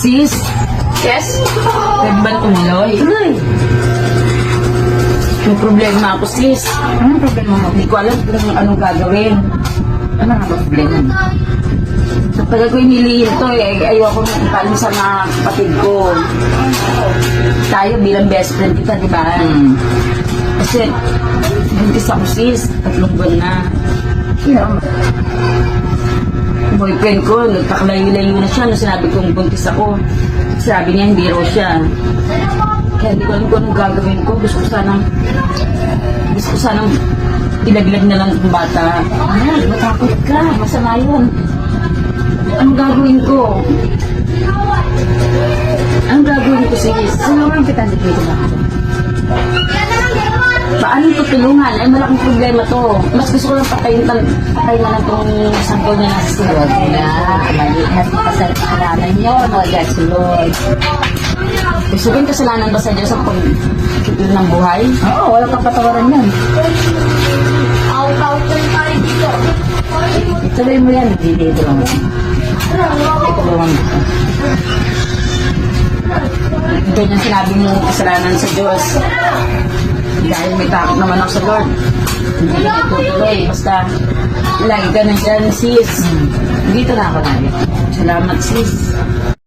Sis, Yes? pwede ba tumuloy? Tuloy. May problema ako, sis. Anong problema mo? Hindi ko alam kung anong gagawin. Ano nga ba problema mo? Sa tagal ko inilihin to ayoko na ipaalam sa mga kapatid ko. Tayo bilang best friend kita, di ba? Kasi, buntis ako, sis. 3 buwan na. Yeah. Boyfriend ko, nagpakalayo-layo na siya nung sinabi kong buntis ako. Sabi niya, hindi raw siya. Kaya hindi ko alam kung anong gagawin ko. Gusto ko sanang ilaglag na lang itong bata. Ay, matakot ka. Masama yun. Anong gagawin ko? Anong gagawin ko, sis? Tulungan kita dito na. Paano ito tulungan? Ay, malaking problema to. Mas gusto ko lang patayin na lang itong sanggol niya nasa silod. Kaya, malihat pa sa kasalanan nyo. Mag-God si Lord. Gusto ko yung kasalanan ba sa Diyos ang pagkitil ng buhay? Oo, wala kang patawaran yan. Ituloy mo yan. Dito lang. Tulungan mo. Ito yung sinabi mo kasalanan sa Diyos. Dahil may takot naman ako sa Lord. Hindi ka tutuloy. Basta, lagi ka nandyan, sis. Dito na ako na. Salamat, sis.